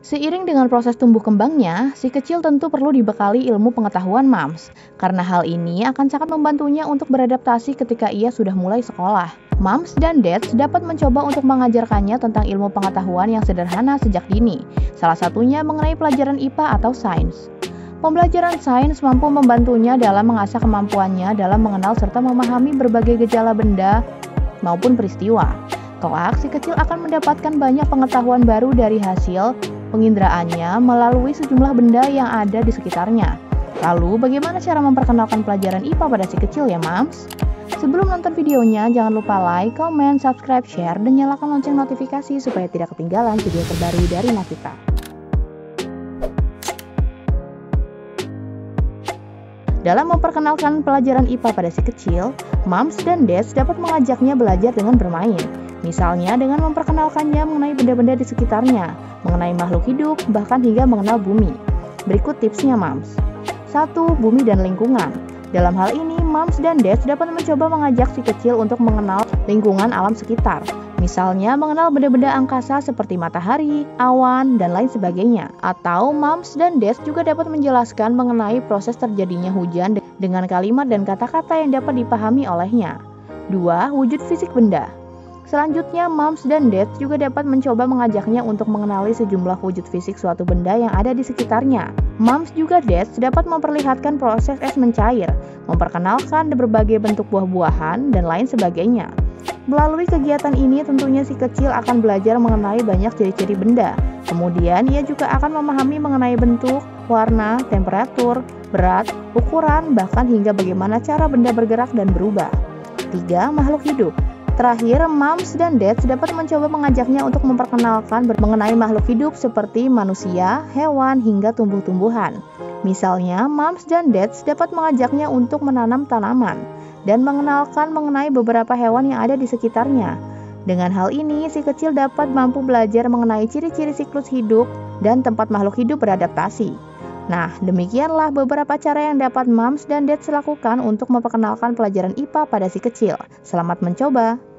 Seiring dengan proses tumbuh kembangnya, si kecil tentu perlu dibekali ilmu pengetahuan MAMS, karena hal ini akan sangat membantunya untuk beradaptasi ketika ia sudah mulai sekolah. MAMS dan DADS dapat mencoba untuk mengajarkannya tentang ilmu pengetahuan yang sederhana sejak dini, salah satunya mengenai pelajaran IPA atau sains. Pembelajaran sains mampu membantunya dalam mengasah kemampuannya dalam mengenal serta memahami berbagai gejala benda maupun peristiwa. Kelak, si kecil akan mendapatkan banyak pengetahuan baru dari hasil pengindraannya melalui sejumlah benda yang ada di sekitarnya. Lalu, bagaimana cara memperkenalkan pelajaran IPA pada si kecil ya, Mams? Sebelum nonton videonya, jangan lupa like, comment, subscribe, share, dan nyalakan lonceng notifikasi supaya tidak ketinggalan video terbaru dari Navita. Dalam memperkenalkan pelajaran IPA pada si kecil, Mams dan Dads dapat mengajaknya belajar dengan bermain. Misalnya dengan memperkenalkannya mengenai benda-benda di sekitarnya, mengenai makhluk hidup, bahkan hingga mengenal bumi. Berikut tipsnya Mams. 1. Bumi dan lingkungan. Dalam hal ini, Mams dan Dads dapat mencoba mengajak si kecil untuk mengenal lingkungan alam sekitar. Misalnya mengenal benda-benda angkasa seperti matahari, awan, dan lain sebagainya. Atau Mams dan Dads juga dapat menjelaskan mengenai proses terjadinya hujan dengan kalimat dan kata-kata yang dapat dipahami olehnya. 2. Wujud fisik benda. Selanjutnya, Mams dan Dads juga dapat mencoba mengajaknya untuk mengenali sejumlah wujud fisik suatu benda yang ada di sekitarnya. Mams juga Dads dapat memperlihatkan proses es mencair, memperkenalkan berbagai bentuk buah-buahan, dan lain sebagainya. Melalui kegiatan ini tentunya si kecil akan belajar mengenai banyak ciri-ciri benda. Kemudian ia juga akan memahami mengenai bentuk, warna, temperatur, berat, ukuran, bahkan hingga bagaimana cara benda bergerak dan berubah. 3. Makhluk hidup. Terakhir, Mams dan Dads dapat mencoba mengajaknya untuk memperkenalkan mengenai makhluk hidup seperti manusia, hewan, hingga tumbuh-tumbuhan. Misalnya, Mams dan Dads dapat mengajaknya untuk menanam tanaman dan mengenalkan mengenai beberapa hewan yang ada di sekitarnya. Dengan hal ini, si kecil dapat mampu belajar mengenai ciri-ciri siklus hidup dan tempat makhluk hidup beradaptasi. Nah, demikianlah beberapa cara yang dapat Mams dan Dads lakukan untuk memperkenalkan pelajaran IPA pada si kecil. Selamat mencoba!